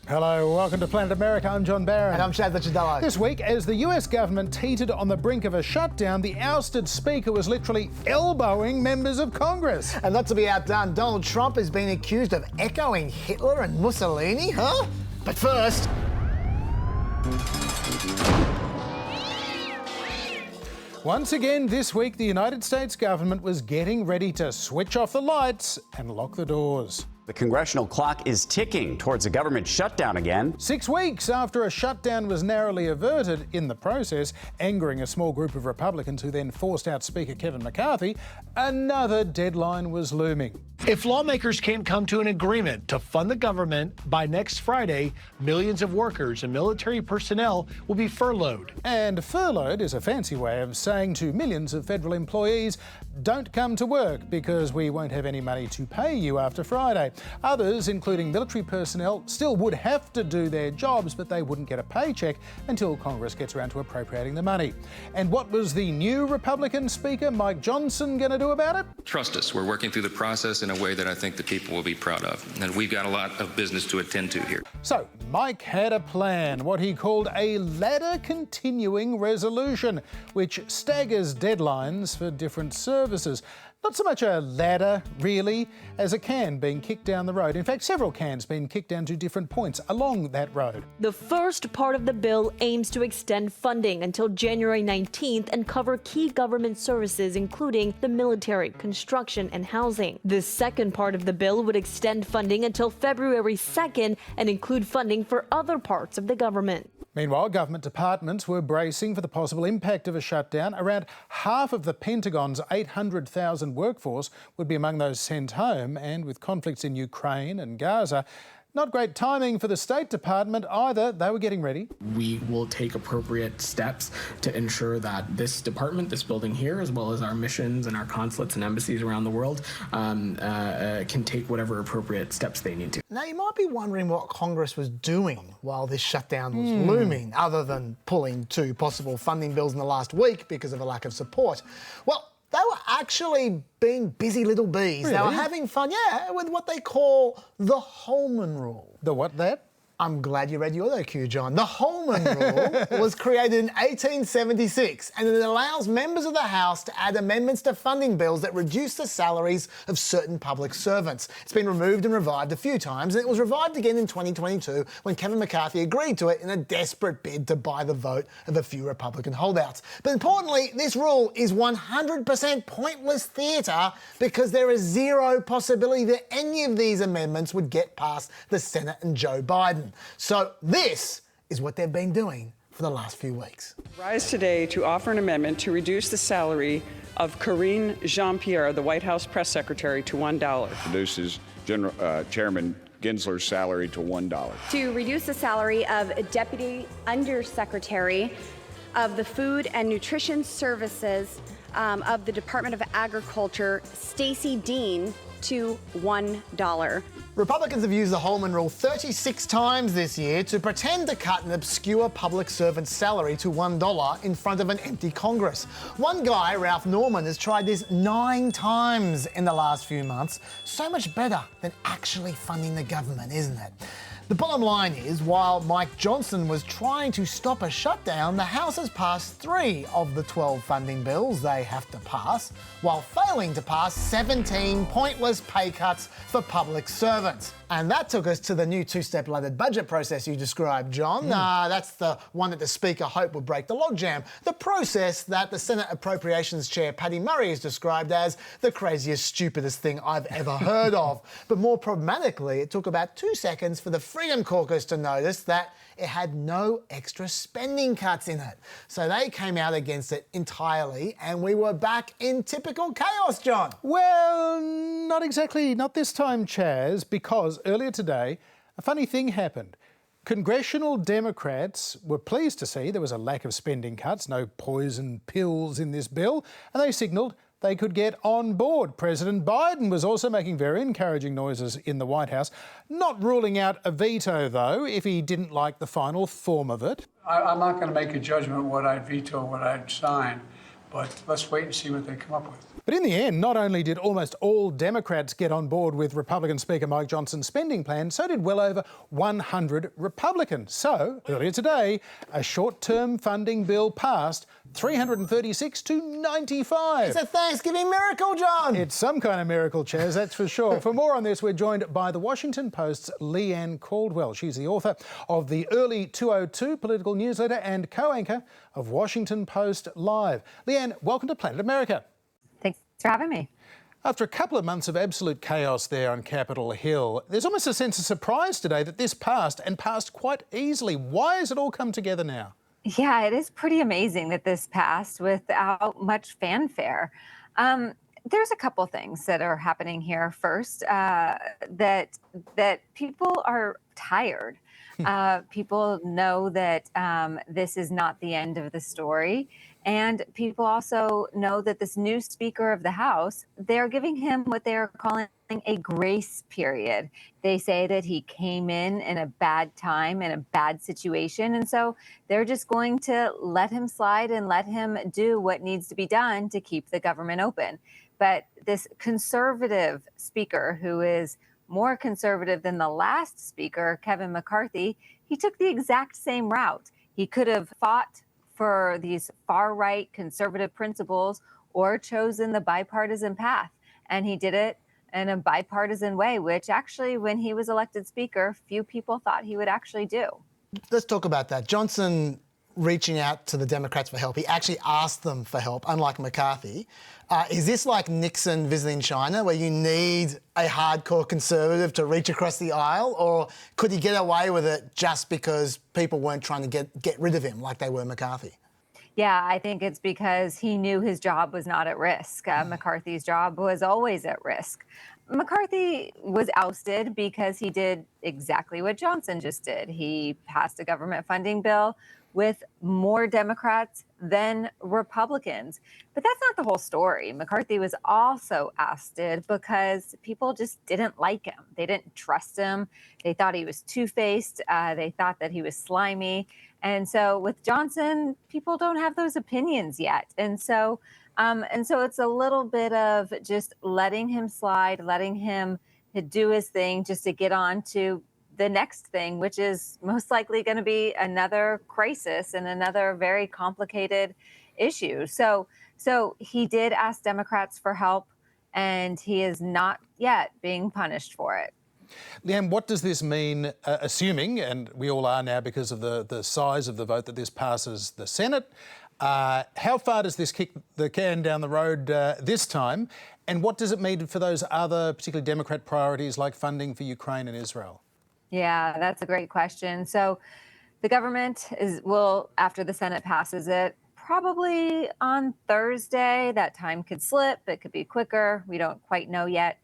Hello, welcome to Planet America. I'm John Barron. And I'm SHUTDOWN. This week, as the US government teetered on the brink of a shutdown, the ousted Speaker was literally elbowing members of Congress. And not to be outdone, Donald Trump has been accused of echoing Hitler and Mussolini, huh? But first... Once again this week, the United States government was getting ready to switch off the lights and lock the doors. The congressional clock is ticking towards a government shutdown again. 6 weeks after a shutdown was narrowly averted in the process, angering a small group of Republicans who then forced out Speaker Kevin McCarthy, another deadline was looming. If lawmakers can't come to an agreement to fund the government by next Friday, millions of workers and military personnel will be furloughed. And furloughed is a fancy way of saying to millions of federal employees, don't come to work because we won't have any money to pay you after Friday. Others, including military personnel, still would have to do their jobs, but they wouldn't get a paycheck until Congress gets around to appropriating the money. And what was the new Republican Speaker, Mike Johnson, going to do about it? Trust us, we're working through the process in a way that I think the people will be proud of. And we've got a lot of business to attend to here. So, Mike had a plan, what he called a ladder continuing resolution, which staggers deadlines for different services. Not so much a ladder, really, as a can being kicked down the road. In fact, several cans being kicked down to different points along that road. The first part of the bill aims to extend funding until January 19th and cover key government services, including the military, construction, and housing. The second part of the bill would extend funding until February 2nd and include funding for other parts of the government. Meanwhile, government departments were bracing for the possible impact of a shutdown. Around half of the Pentagon's 800,000 workforce would be among those sent home, and with conflicts in Ukraine and Gaza, not great timing for the State Department either. They were getting ready. We will take appropriate steps to ensure that this department, this building here, as well as our missions and our consulates and embassies around the world, can take whatever appropriate steps they need to. Now, you might be wondering what Congress was doing while this shutdown was looming, other than pulling 2 possible funding bills in the last week because of a lack of support. Well, they were actually being busy little bees. Really? They were having fun, with what they call the Holman Rule. The what, that? I'm glad you read your auto cue, John. The Holman Rule was created in 1876, and it allows members of the House to add amendments to funding bills that reduce the salaries of certain public servants. It's been removed and revived a few times, and it was revived again in 2022 when Kevin McCarthy agreed to it in a desperate bid to buy the vote of a few Republican holdouts. But importantly, this rule is 100% pointless theatre because there is zero possibility that any of these amendments would get past the Senate and Joe Biden. So this is what they've been doing for the last few weeks. Rise today to offer an amendment to reduce the salary of Karine Jean-Pierre, the White House press secretary, to $1. Reduces Chairman Gensler's salary to $1. To reduce the salary of Deputy Undersecretary of the Food and Nutrition Services of the Department of Agriculture, Stacey Dean, to $1. Republicans have used the Holman Rule 36 times this year to pretend to cut an obscure public servant's salary to $1 in front of an empty Congress. One guy, Ralph Norman, has tried this 9 times in the last few months. So much better than actually funding the government, isn't it? The bottom line is, while Mike Johnson was trying to stop a shutdown, the House has passed 3 of the 12 funding bills they have to pass, while failing to pass 17 pointless pay cuts for public servants. And that took us to the new 2-step laddered budget process you described, John. That's the one that the Speaker hoped would break the logjam. The process that the Senate Appropriations Chair Patty Murray has described as the craziest, stupidest thing I've ever heard of. But more problematically, it took about 2 seconds for the Freedom Caucus to notice that it had no extra spending cuts in it. So they came out against it entirely, and we were back in typical chaos, John. Well, not exactly, not this time, Chaz, because earlier today, a funny thing happened. Congressional Democrats were pleased to see there was a lack of spending cuts, no poison pills in this bill, and they signalled they could get on board. President Biden was also making very encouraging noises in the White House, not ruling out a veto, though, if he didn't like the final form of it. I'm not going to make a judgment what I'd veto, what I'd sign, But let's wait and see what they come up with. But in the end, not only did almost all Democrats get on board with Republican Speaker Mike Johnson's spending plan, so did well over 100 Republicans. So, earlier today, a short-term funding bill passed 336 to 95. It's a Thanksgiving miracle, John! It's some kind of miracle, Chaz, that's for sure. For more on this, we're joined by the Washington Post's LEIGH CALDWELL. She's the author of the Early 202 political newsletter and co-anchor of Washington Post Live. LEIGH, welcome to Planet America. Thanks for having me. After a couple of months of absolute chaos there on Capitol Hill, there's almost a sense of surprise today that this passed, and passed quite easily. Why has it all come together now? Yeah, it is pretty amazing that this passed without much fanfare. There's a couple things that are happening here. First, that people are tired. People know that this is not the end of the story. And people also know that this new Speaker of the House, they're giving him what they're calling a grace period. They say that he came in a bad time, in a bad situation. And so they're just going to let him slide and let him do what needs to be done to keep the government open. But this conservative speaker, who is more conservative than the last speaker, Kevin McCarthy, he took the exact same route. He could have fought for these far-right conservative principles or chosen the bipartisan path. And he did it in a bipartisan way, which actually, when he was elected speaker, few people thought he would actually do. Let's talk about that. Johnson reaching out to the Democrats for help. He actually asked them for help, unlike McCarthy. Is this like Nixon visiting China, where you need a hardcore conservative to reach across the aisle? Or could he get away with it just because people weren't trying to get rid of him like they were McCarthy? Yeah, I think it's because he knew his job was not at risk. McCarthy's job was always at risk. McCarthy was ousted because he did exactly what Johnson just did. He passed a government funding bill with more Democrats than Republicans. But that's not the whole story. McCarthy was also ousted because people just didn't like him. They didn't trust him. They thought he was two-faced. They thought that he was slimy. And so with Johnson, people don't have those opinions yet. And so it's a little bit of just letting him slide, letting him do his thing just to get on to the next thing, which is most likely going to be another crisis and another very complicated issue. So he did ask Democrats for help, and he is not yet being punished for it. Leanne, what does this mean, assuming, and we all are now because of the size of the vote, that this passes the Senate? How far does this kick the can down the road this time? And what does it mean for those other, particularly Democrat priorities like funding for Ukraine and Israel? Yeah, that's a great question. So the government will, after the Senate passes it, probably on Thursday. That time could slip. It could be quicker. We don't quite know yet.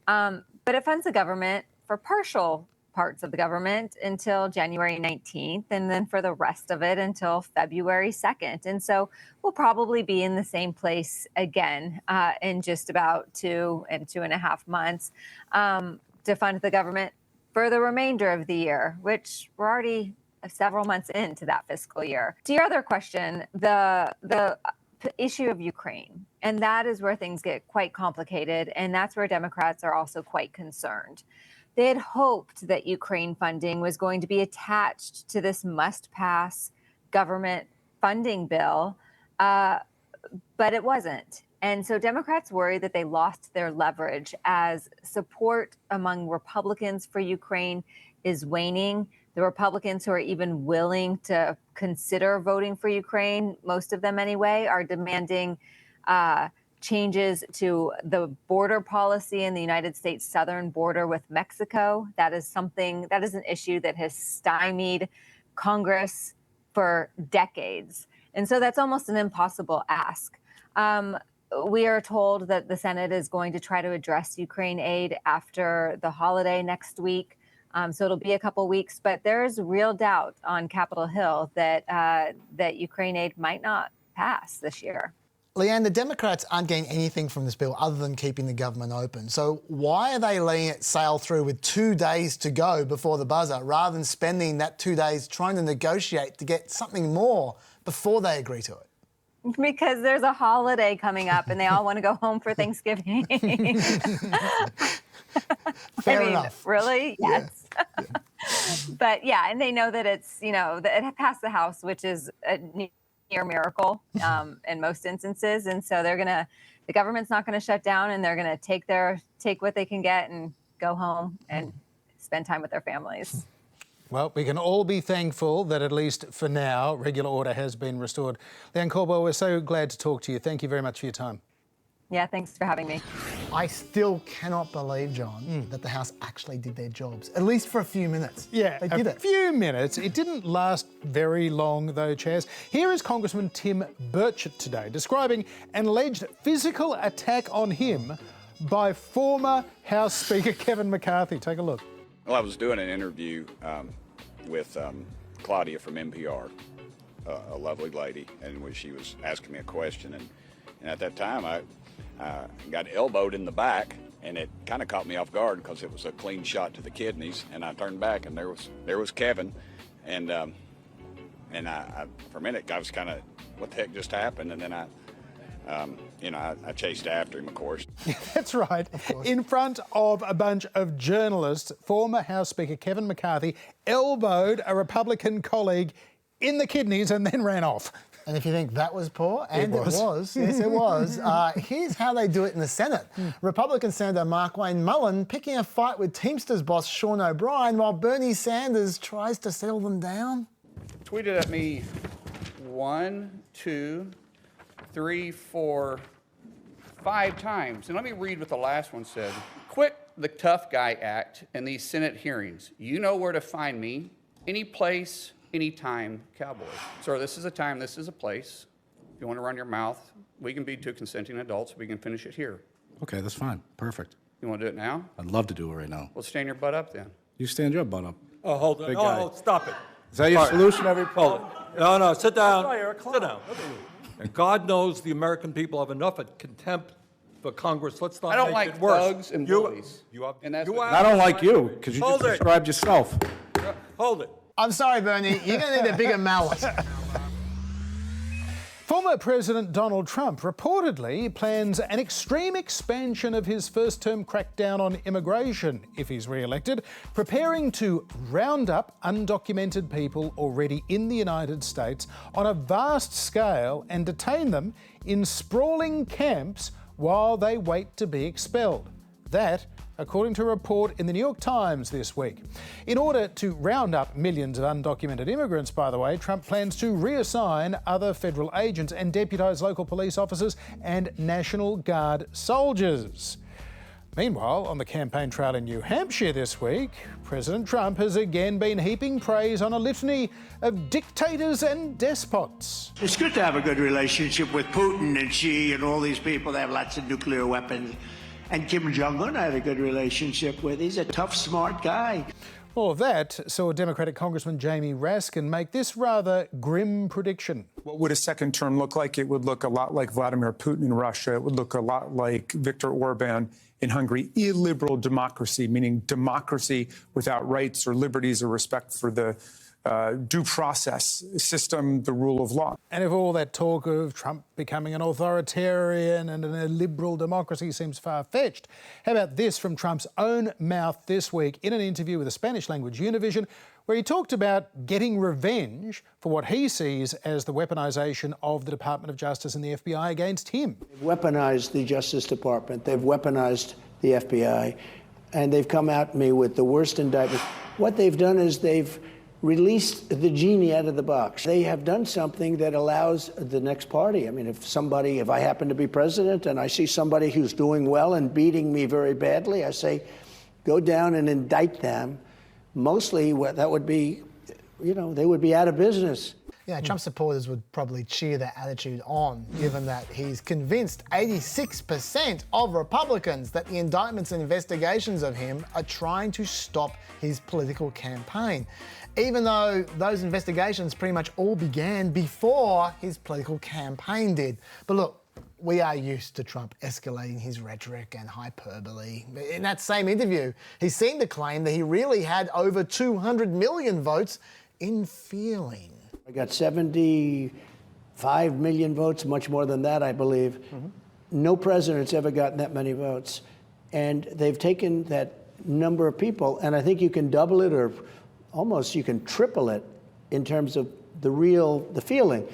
But it funds the government for partial parts of the government until January 19th, and then for the rest of it until February 2nd. And so we'll probably be in the same place again in just about 2.5 months to fund the government for the remainder of the year, which we're already several months into that fiscal year. To your other question, the issue of Ukraine, and that is where things get quite complicated, and that's where Democrats are also quite concerned. They had hoped that Ukraine funding was going to be attached to this must-pass government funding bill, but it wasn't. And so Democrats worry that they lost their leverage as support among Republicans for Ukraine is waning. The Republicans who are even willing to consider voting for Ukraine, most of them anyway, are demanding changes to the border policy in the United States southern border with Mexico. That is an issue that has stymied Congress for decades. And so that's almost an impossible ask. We are told that the Senate is going to try to address Ukraine aid after the holiday next week. So it'll be a couple weeks, but there's real doubt on Capitol Hill that Ukraine aid might not pass this year. Leanne, the Democrats aren't getting anything from this bill other than keeping the government open. So why are they letting it sail through with 2 days to go before the buzzer, rather than spending that 2 days trying to negotiate to get something more before they agree to it? Because there's a holiday coming up and they all want to go home for Thanksgiving. Fair enough. Really? Yes. Yeah. But yeah, and they know that it's, that it passed the House, which is a near miracle in most instances. And so the government's not going to shut down, and they're going to take what they can get and go home and spend time with their families. Well, we can all be thankful that at least for now, regular order has been restored. Leanne Caldwell, we're so glad to talk to you. Thank you very much for your time. Yeah, thanks for having me. I still cannot believe, John, that the House actually did their jobs, at least for a few minutes. Yeah, they did a few minutes. It didn't last very long, though, Chaz. Here is Congressman Tim Burchett today describing an alleged physical attack on him by former House Speaker Kevin McCarthy. Take a look. Well, I was doing an interview with Claudia from NPR, a lovely lady, and when she was asking me a question, and at that time I got elbowed in the back, and it kind of caught me off guard because it was a clean shot to the kidneys, and I turned back, and there was Kevin, and I for a minute I was kind of, what the heck just happened, and then I chased after him, of course. That's right. In front of a bunch of journalists, former House Speaker Kevin McCarthy elbowed a Republican colleague in the kidneys and then ran off. And if you think that was poor, and it was, yes, it was. Here's how they do it in the Senate. Republican Senator Mark Wayne Mullen picking a fight with Teamsters boss Sean O'Brien while Bernie Sanders tries to settle them down. Tweeted at me 1, 2, 3, 4, 5 times. And let me read what the last one said. Quit the tough guy act in these Senate hearings. You know where to find me. Any place, anytime, Cowboy. Sir, this is a time, this is a place. If you want to run your mouth, we can be two consenting adults. We can finish it here. Okay, that's fine. Perfect. You want to do it now? I'd love to do it right now. Well, stand your butt up then. You stand your butt up. Oh, hold on. Big Oh, guy. stop it. Is that your solution, Hold it. No, sit down. Sit down. And God knows the American people have enough of contempt for Congress. Let's not I don't make like it worse. thugs and bullies. And that's I don't like you, because you Hold just it. described yourself. Hold it. I'm sorry, Bernie, you're going to need a bigger mallet. Former President Donald Trump reportedly plans an extreme expansion of his first-term crackdown on immigration if he's re-elected, preparing to round up undocumented people already in the United States on a vast scale and detain them in sprawling camps while they wait to be expelled. That, according to a report in the New York Times this week. In order to round up millions of undocumented immigrants, by the way, Trump plans to reassign other federal agents and deputise local police officers and National Guard soldiers. Meanwhile, on the campaign trail in New Hampshire this week, President Trump has again been heaping praise on a litany of dictators and despots. It's good to have a good relationship with Putin and Xi and all these people that have lots of nuclear weapons. And Kim Jong-un I had a good relationship with. He's a tough, smart guy. All of that saw Democratic Congressman Jamie Raskin make this rather grim prediction. What would a second term look like? It would look a lot like Vladimir Putin in Russia. It would look a lot like Viktor Orban in Hungary. Illiberal democracy, meaning democracy without rights or liberties or respect for the due process system, the rule of law. And if all that talk of Trump becoming an authoritarian and an illiberal democracy seems far-fetched, how about this from Trump's own mouth this week in an interview with a Spanish-language Univision, where he talked about getting revenge for what he sees as the weaponisation of the Department of Justice and the FBI against him. They've weaponized the Justice Department. They've weaponized the FBI. And they've come at me with the worst indictment. What they've done is they've released the genie out of the box. They have done something that allows the next party. I mean, if I happen to be president and I see somebody who's doing well and beating me very badly, I say, go down and indict them. Mostly that would be, they would be out of business. Yeah, Trump supporters would probably cheer that attitude on, given that he's convinced 86% of Republicans that the indictments and investigations of him are trying to stop his political campaign, even though those investigations pretty much all began before his political campaign did. But look, we are used to Trump escalating his rhetoric and hyperbole. In that same interview, he seemed to claim that he really had over 200 million votes in feeling. I got 75 5 million votes, much more than that, I believe. No president's ever gotten that many votes. And they've taken that number of people, and I think you can double it or almost you can triple it in terms of the feeling.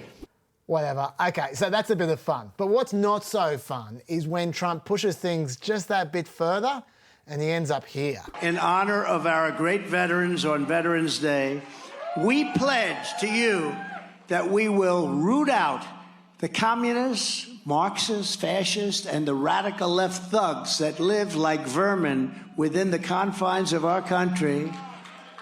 Whatever. Okay, so that's a bit of fun. But what's not so fun is when Trump pushes things just that bit further and he ends up here. In honor of our great veterans on Veterans Day, we pledge to you that we will root out the communists, Marxists, fascists, and the radical left thugs that live like vermin within the confines of our country,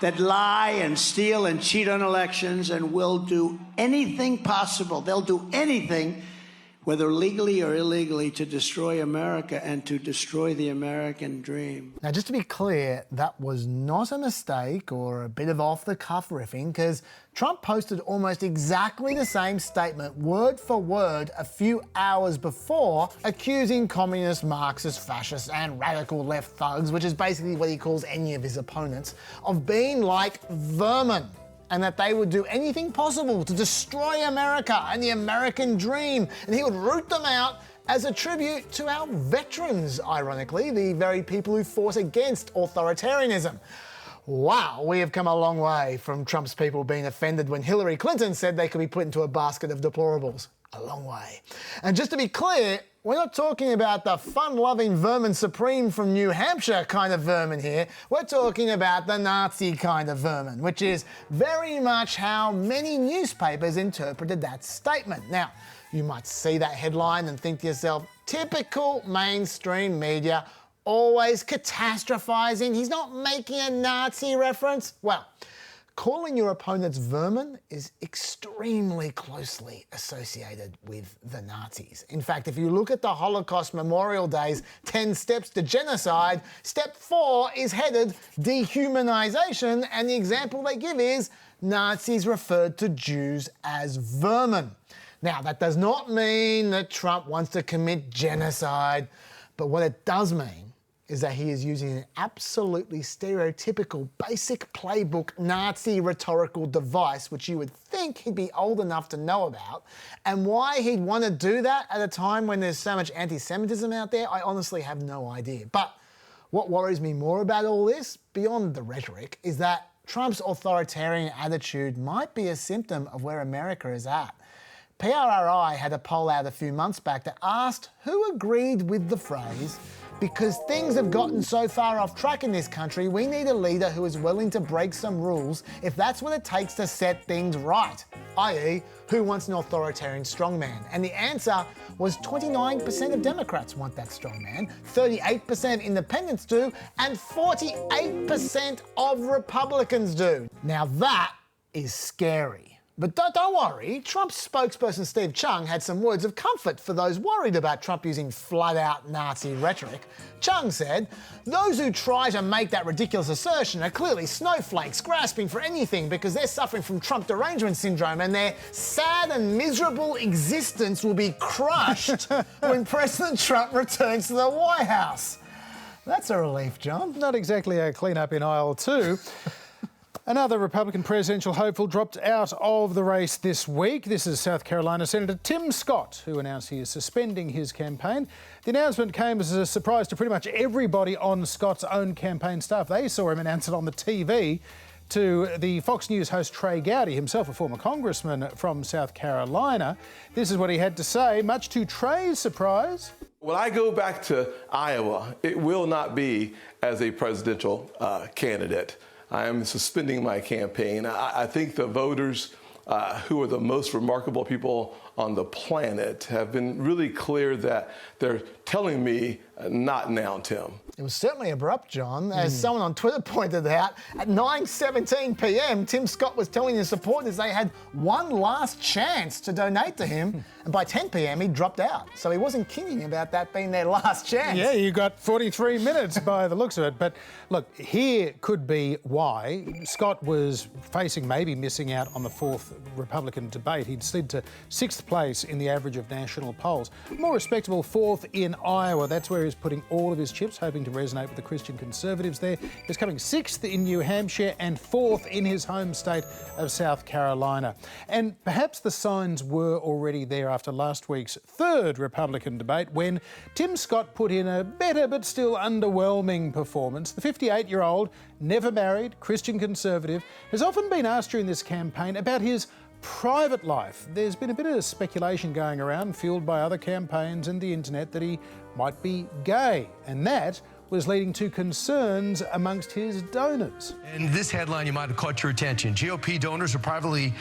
that lie and steal and cheat on elections and will do anything possible. They'll do anything, whether legally or illegally, to destroy America and to destroy the American dream. Now, just to be clear, that was not a mistake or a bit of off-the-cuff riffing, because Trump posted almost exactly the same statement, word for word, a few hours before, accusing communists, Marxists, fascists, and radical left thugs, which is basically what he calls any of his opponents, of being like vermin, and that they would do anything possible to destroy America and the American dream, and he would root them out as a tribute to our veterans, ironically, the very people who fought against authoritarianism. Wow, we have come a long way from Trump's people being offended when Hillary Clinton said they could be put into a basket of deplorables. A long way. And just to be clear, we're not talking about the fun-loving vermin supreme from New Hampshire kind of vermin here. We're talking about the Nazi kind of vermin, which is very much how many newspapers interpreted that statement. Now, you might see that headline and think to yourself, typical mainstream media, always catastrophizing. He's not making a Nazi reference. Well, calling your opponents vermin is extremely closely associated with the Nazis. In fact, if you look at the Holocaust Memorial Day's 10 Steps to Genocide, step 4 is headed dehumanization, and the example they give is Nazis referred to Jews as vermin. Now, that does not mean that Trump wants to commit genocide, but what it does mean is that he is using an absolutely stereotypical, basic playbook Nazi rhetorical device, which you would think he'd be old enough to know about. And why he'd want to do that at a time when there's so much anti-Semitism out there, I honestly have no idea. But what worries me more about all this, beyond the rhetoric, is that Trump's authoritarian attitude might be a symptom of where America is at. PRRI had a poll out a few months back that asked who agreed with the phrase, "Because things have gotten so far off track in this country, we need a leader who is willing to break some rules if that's what it takes to set things right," i.e., who wants an authoritarian strongman? And the answer was 29% of Democrats want that strongman, 38% of independents do, and 48% of Republicans do. Now that is scary. But don't worry, Trump's spokesperson Steve Chung had some words of comfort for those worried about Trump using flat-out Nazi rhetoric. Chung said, "Those who try to make that ridiculous assertion are clearly snowflakes grasping for anything because they're suffering from Trump derangement syndrome and their sad and miserable existence will be crushed when President Trump returns to the White House." That's a relief, John. Not exactly a clean-up in aisle 2. Another Republican presidential hopeful dropped out of the race this week. This is South Carolina Senator Tim Scott, who announced he is suspending his campaign. The announcement came as a surprise to pretty much everybody on Scott's own campaign staff. They saw him announce it on the TV to the Fox News host Trey Gowdy, himself a former congressman from South Carolina. This is what he had to say, much to Trey's surprise. When I go back to Iowa, it will not be as a presidential candidate. I am suspending my campaign. I think the voters who are the most remarkable people on the planet have been really clear that they're telling me not now, Tim. It was certainly abrupt, John. As someone on Twitter pointed out, at 9:17 p.m, Tim Scott was telling his supporters they had one last chance to donate to him, and by 10 p.m, he dropped out. So he wasn't kidding about that being their last chance. Yeah, you got 43 minutes by the looks of it. But look, here could be why. Scott was maybe missing out on the 4th Republican debate. He'd slid to 6th place in the average of national polls. More respectable 4th in Iowa. That's where he's putting all of his chips, hoping to resonate with the Christian Conservatives there. He's coming 6th in New Hampshire and 4th in his home state of South Carolina. And perhaps the signs were already there after last week's 3rd Republican debate when Tim Scott put in a better but still underwhelming performance. The 58-year-old, never married, Christian Conservative, has often been asked during this campaign about his private life. There's been a bit of speculation going around, fueled by other campaigns and the internet, that he might be gay, and that was leading to concerns amongst his donors. And this headline, you might have caught your attention. GOP donors are privately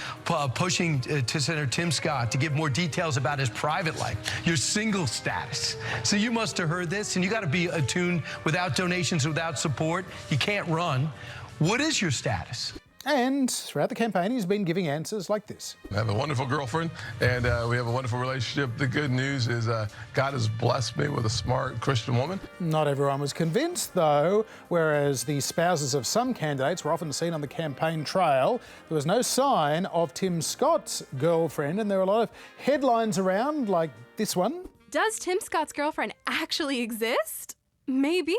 pushing to Senator Tim Scott to give more details about his private life, your single status. So you must have heard this, and you got to be attuned. Without donations, without support, you can't run. What is your status? And throughout the campaign, he's been giving answers like this. I have a wonderful girlfriend, and we have a wonderful relationship. The good news is God has blessed me with a smart Christian woman. Not everyone was convinced, though. Whereas the spouses of some candidates were often seen on the campaign trail, there was no sign of Tim Scott's girlfriend, and there were a lot of headlines around, like this one. Does Tim Scott's girlfriend actually exist? Maybe.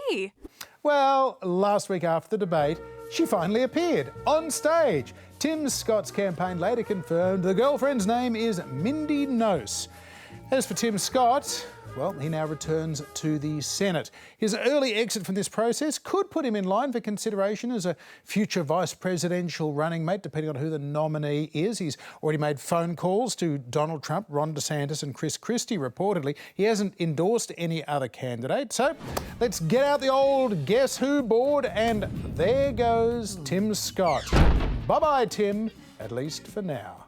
Well, last week after the debate, she finally appeared on stage. Tim Scott's campaign later confirmed the girlfriend's name is Mindy Nose. As for Tim Scott, well, he now returns to the Senate. His early exit from this process could put him in line for consideration as a future vice presidential running mate, depending on who the nominee is. He's already made phone calls to Donald Trump, Ron DeSantis and Chris Christie, reportedly. He hasn't endorsed any other candidate. So let's get out the old Guess Who board, and there goes Tim Scott. Bye-bye, Tim, at least for now.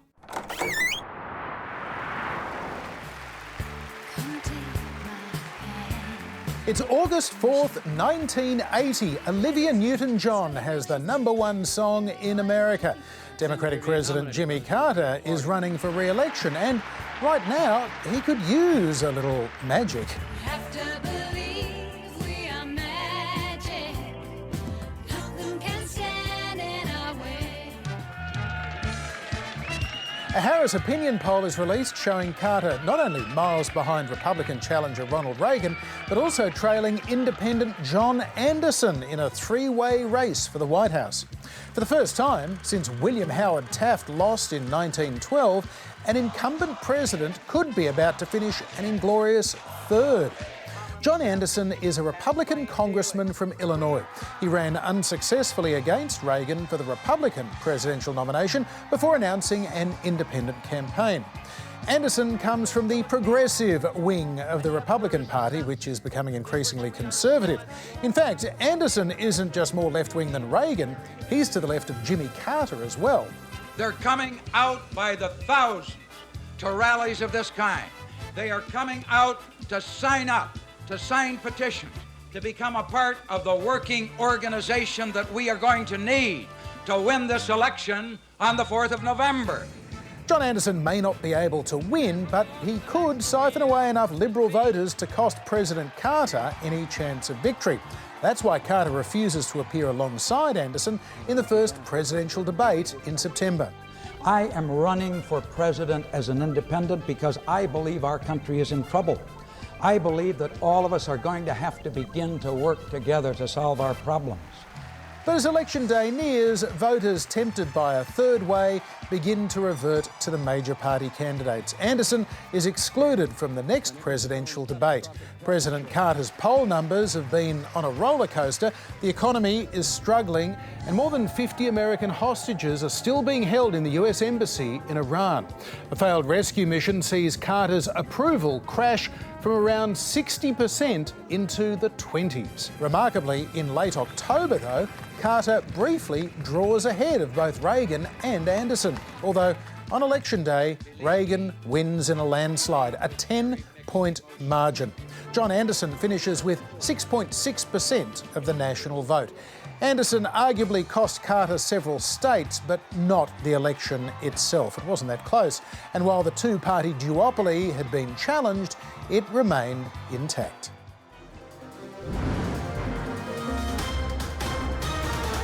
It's August 4th, 1980. Olivia Newton-John has the #1 song in America. Democratic President Jimmy Carter is running for re-election, and right now he could use a little magic. A Harris opinion poll is released showing Carter not only miles behind Republican challenger Ronald Reagan, but also trailing independent John Anderson in a three-way race for the White House. For the first time since William Howard Taft lost in 1912, an incumbent president could be about to finish an inglorious third. John Anderson is a Republican congressman from Illinois. He ran unsuccessfully against Reagan for the Republican presidential nomination before announcing an independent campaign. Anderson comes from the progressive wing of the Republican Party, which is becoming increasingly conservative. In fact, Anderson isn't just more left-wing than Reagan, he's to the left of Jimmy Carter as well. They're coming out by the thousands to rallies of this kind. They are coming out to sign up, to sign petitions, to become a part of the working organization that we are going to need to win this election on the 4th of November. John Anderson may not be able to win, but he could siphon away enough Liberal voters to cost President Carter any chance of victory. That's why Carter refuses to appear alongside Anderson in the first presidential debate in September. I am running for president as an independent because I believe our country is in trouble. I believe that all of us are going to have to begin to work together to solve our problems. But as Election Day nears, voters tempted by a third way begin to revert to the major party candidates. Anderson is excluded from the next presidential debate. President Carter's poll numbers have been on a roller coaster, the economy is struggling, and more than 50 American hostages are still being held in the US Embassy in Iran. A failed rescue mission sees Carter's approval crash from around 60% into the 20s. Remarkably, in late October, though, Carter briefly draws ahead of both Reagan and Anderson. Although, on Election Day, Reagan wins in a landslide, a 10-point margin. John Anderson finishes with 6.6% of the national vote. Anderson arguably cost Carter several states, but not the election itself. It wasn't that close. And while the two-party duopoly had been challenged, it remained intact.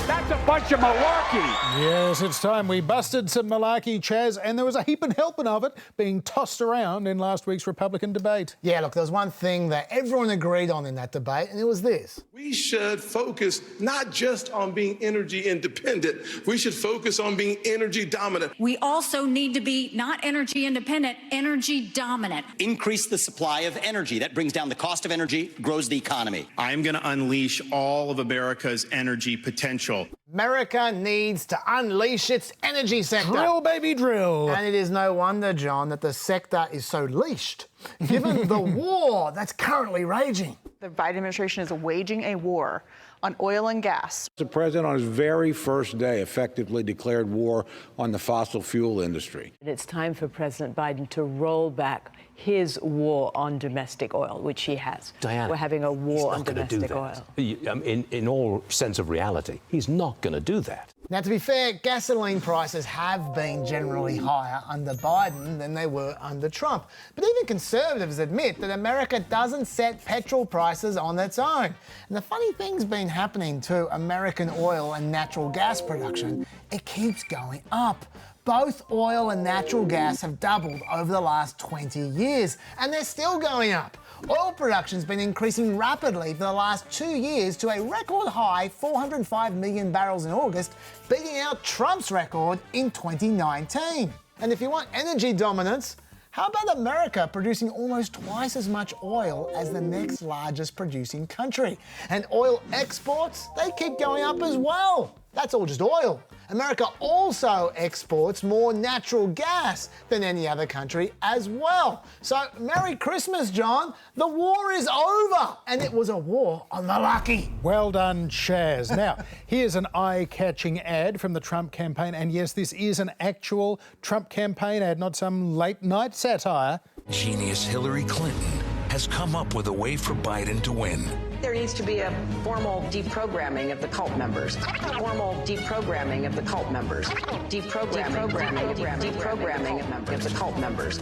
That's a bunch of malarkey. Yes, it's time we busted some malarkey, Chaz, and there was a heap and helping of it being tossed around in last week's Republican debate. Yeah, look, there was one thing that everyone agreed on in that debate, and it was this. We should focus not just on being energy independent, we should focus on being energy dominant. We also need to be not energy independent, energy dominant. Increase the supply of energy. That brings down the cost of energy, grows the economy. I'm going to unleash all of America's energy potential. America needs to unleash its energy sector. Drill, baby, drill. And it is no wonder, John, that the sector is so leashed, given the war that's currently raging. The Biden administration is waging a war on oil and gas. The president, on his very first day, effectively declared war on the fossil fuel industry. It's time for President Biden to roll back his war on domestic oil, which he has. Diana, we're having a war on domestic oil. In all sense of reality, he's not going to do that. Now, to be fair, gasoline prices have been generally higher under Biden than they were under Trump. But even conservatives admit that America doesn't set petrol prices on its own. And the funny thing's been happening to American oil and natural gas production. It keeps going up. Both oil and natural gas have doubled over the last 20 years, and they're still going up. Oil production's been increasing rapidly for the last 2 years to a record high 405 million barrels in August, beating out Trump's record in 2019. And if you want energy dominance, how about America producing almost twice as much oil as the next largest producing country? And oil exports, they keep going up as well. That's all just oil. America also exports more natural gas than any other country as well. So, Merry Christmas, John. The war is over, and it was a war on malarkey. Well done, Chaz. Now, here's an eye-catching ad from the Trump campaign, and yes, this is an actual Trump campaign ad, not some late-night satire. Genius Hillary Clinton has come up with a way for Biden to win. There needs to be a formal deprogramming of the cult members. Formal deprogramming of the cult members. Deprogramming of the cult members.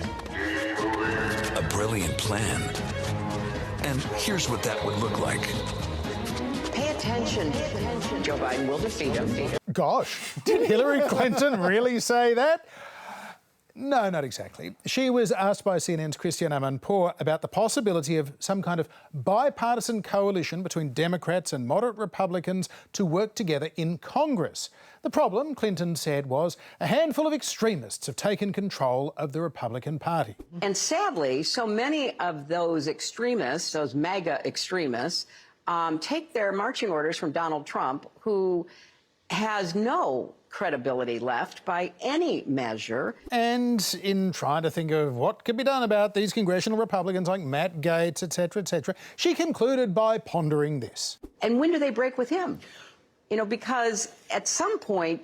A brilliant plan. And here's what that would look like. Pay attention. Joe Biden will defeat him. Gosh, did Hillary Clinton really say that? No, not exactly. She was asked by CNN's Christiane Amanpour about the possibility of some kind of bipartisan coalition between Democrats and moderate Republicans to work together in Congress. The problem, Clinton said, was a handful of extremists have taken control of the Republican Party. And sadly, so many of those extremists, those MAGA extremists, take their marching orders from Donald Trump, who has no credibility left by any measure. And in trying to think of what could be done about these congressional Republicans like Matt Gaetz, etc., she concluded by pondering this. And when do they break with him? Because at some point,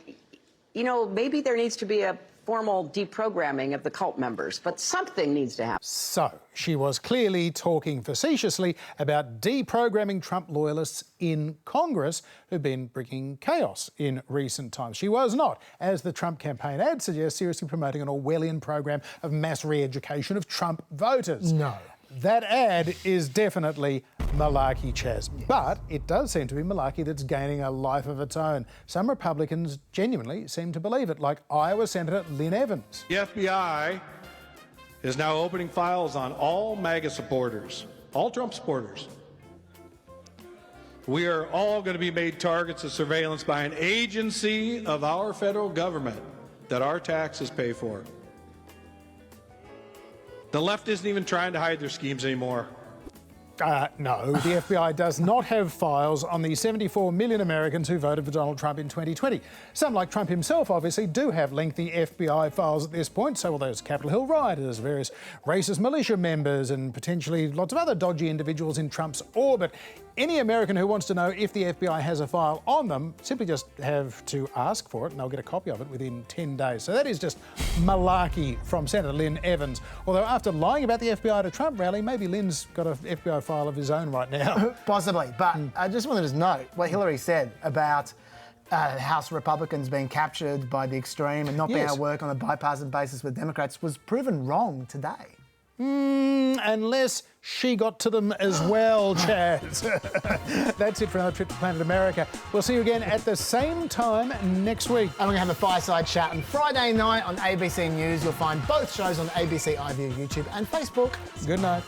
maybe there needs to be a formal deprogramming of the cult members, but something needs to happen. So, she was clearly talking facetiously about deprogramming Trump loyalists in Congress who've been bringing chaos in recent times. She was not, as the Trump campaign ad suggests, seriously promoting an Orwellian program of mass re-education of Trump voters. No. That ad is definitely malarkey, Chaz. But it does seem to be malarkey that's gaining a life of its own. Some Republicans genuinely seem to believe it, like Iowa Senator Lynn Evans. The FBI is now opening files on all MAGA supporters, all Trump supporters. We are all going to be made targets of surveillance by an agency of our federal government that our taxes pay for. The left isn't even trying to hide their schemes anymore. No, the FBI does not have files on the 74 million Americans who voted for Donald Trump in 2020. Some, like Trump himself, obviously do have lengthy FBI files at this point, so will those Capitol Hill rioters, various racist militia members, and potentially lots of other dodgy individuals in Trump's orbit. Any American who wants to know if the FBI has a file on them simply just have to ask for it and they'll get a copy of it within 10 days. So that is just malarkey from Senator Lynn Evans. Although after lying about the FBI at a Trump rally, maybe Lynn's got an FBI file of his own right now. Possibly, but I just wanted to note what Hillary said about House Republicans being captured by the extreme and not being able to work on a bipartisan basis with Democrats was proven wrong today. Unless she got to them as well, Chaz. That's it for another trip to Planet America. We'll see you again at the same time next week. And we're going to have the Fireside Chat on Friday night on ABC News. You'll find both shows on ABC iView, YouTube and Facebook. Good night.